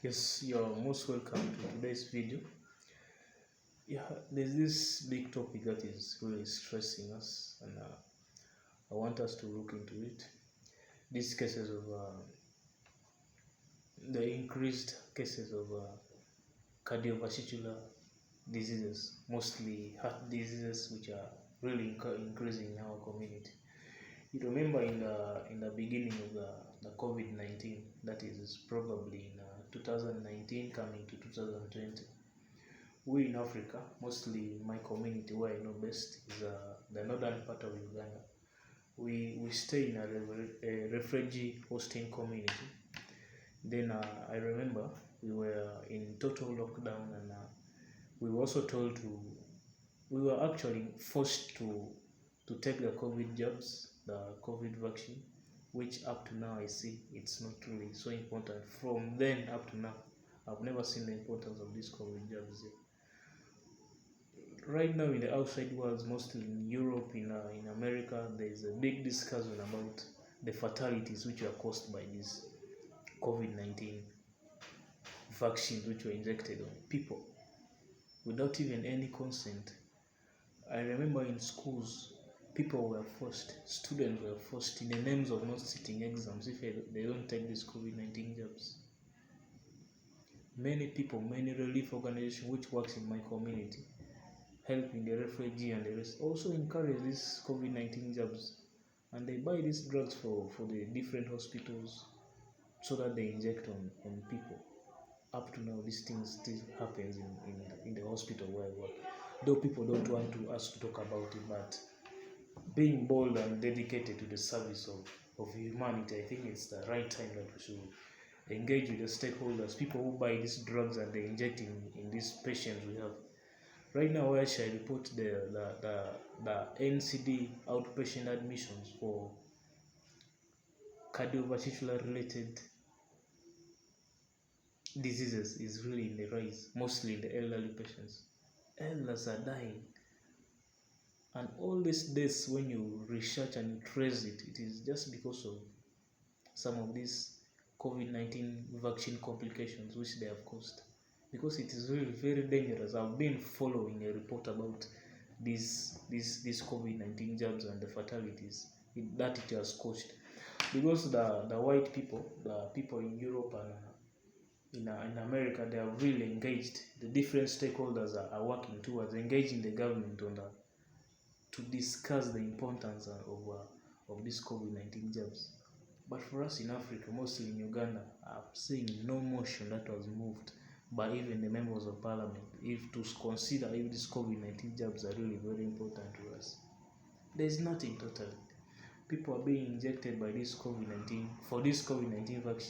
Yes, you're most welcome to today's video. There's this big topic that is really stressing us, and I want us to look into it. These cases of the increased cases of cardiovascular diseases, mostly heart diseases, which are really increasing in our community. You remember in the beginning of the COVID-19, that is probably in 2019 coming to 2020. We in Africa, mostly my community where I know best is the northern part of Uganda. We stay in a refugee hosting community. Then I remember we were in total lockdown, and we were also told we were actually forced to take the COVID jabs, the COVID vaccine, which up to now I see it's not really so important. From then up to now, I've never seen the importance of these COVID jabs yet. Right now in the outside world, mostly in Europe, in America, there is a big discussion about the fatalities which were caused by these COVID-19 vaccines which were injected on people without even any consent. I remember in schools, people were forced, students were forced in the names of not sitting exams if they don't take these COVID-19 jobs. Many people, many relief organizations which works in my community, helping the refugee and the rest, also encourage these COVID-19 jobs, and they buy these drugs for the different hospitals so that they inject on people. Up to now, these things still happens in the hospital where I work. Though people don't want us to talk about it, but being bold and dedicated to the service of humanity, I think it's the right time that we should engage with the stakeholders, people who buy these drugs and they inject in these patients we have. Right now, I shall report the NCD outpatient admissions for cardiovascular related diseases is really in the rise, mostly in the elderly patients. Elders are dying, and all these deaths, when you research and you trace it, it is just because of some of these COVID-19 vaccine complications which they have caused. Because it is really very dangerous. I've been following a report about these COVID-19 jabs and the fatalities that it has caused. Because the white people, the people in Europe and in America, they are really engaged. The different stakeholders are working towards engaging the government on that to discuss the importance of these COVID-19 jabs. But for us in Africa, mostly in Uganda, I'm seeing no motion that was moved by even the members of parliament if to consider if these COVID-19 jabs are really very important to us. There's nothing totally. People are being injected by this COVID-19 for this COVID-19 vaccine.